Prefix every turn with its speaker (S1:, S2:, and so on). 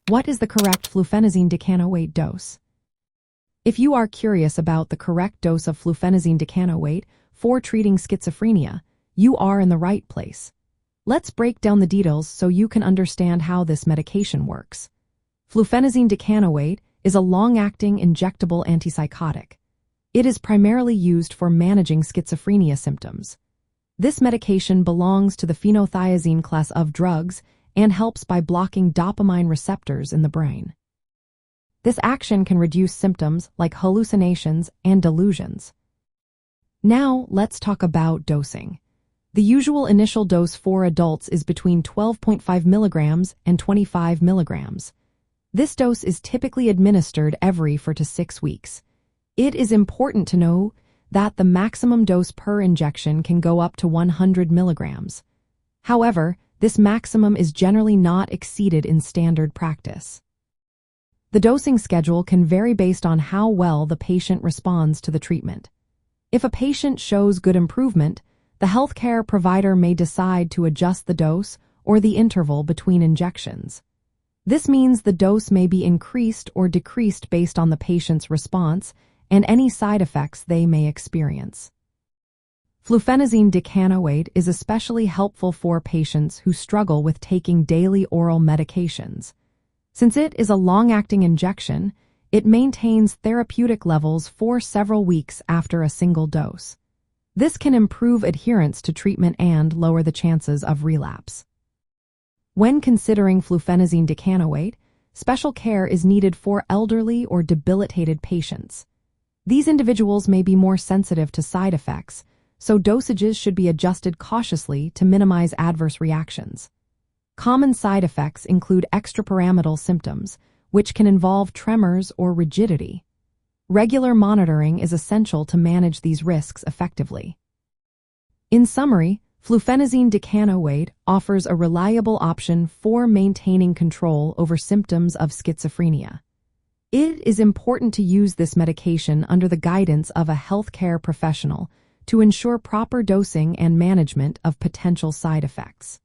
S1: What is the correct fluphenazine decanoate dose? If you are curious about the correct dose of fluphenazine decanoate for treating schizophrenia, you are in the right place. Let's break down the details so you can understand how this medication works. Fluphenazine decanoate is a long-acting injectable antipsychotic. It is primarily used for managing schizophrenia symptoms. This medication belongs to the phenothiazine class of drugs and helps by blocking dopamine receptors in the brain. This action can reduce symptoms like hallucinations and delusions. Now, let's talk about dosing. The usual initial dose for adults is between 12.5 milligrams and 25 milligrams. This dose is typically administered every 4 to 6 weeks. It is important to know that the maximum dose per injection can go up to 100 milligrams. However, this maximum is generally not exceeded in standard practice. The dosing schedule can vary based on how well the patient responds to the treatment. If a patient shows good improvement, the healthcare provider may decide to adjust the dose or the interval between injections. This means the dose may be increased or decreased based on the patient's response and any side effects they may experience. Fluphenazine decanoate is especially helpful for patients who struggle with taking daily oral medications. Since it is a long-acting injection, it maintains therapeutic levels for several weeks after a single dose. This can improve adherence to treatment and lower the chances of relapse. When considering fluphenazine decanoate, special care is needed for elderly or debilitated patients. These individuals may be more sensitive to side effects, so dosages should be adjusted cautiously to minimize adverse reactions. Common side effects include extrapyramidal symptoms, which can involve tremors or rigidity. Regular monitoring is essential to manage these risks effectively. In summary, fluphenazine decanoate offers a reliable option for maintaining control over symptoms of schizophrenia. It is important to use this medication under the guidance of a healthcare professional to ensure proper dosing and management of potential side effects.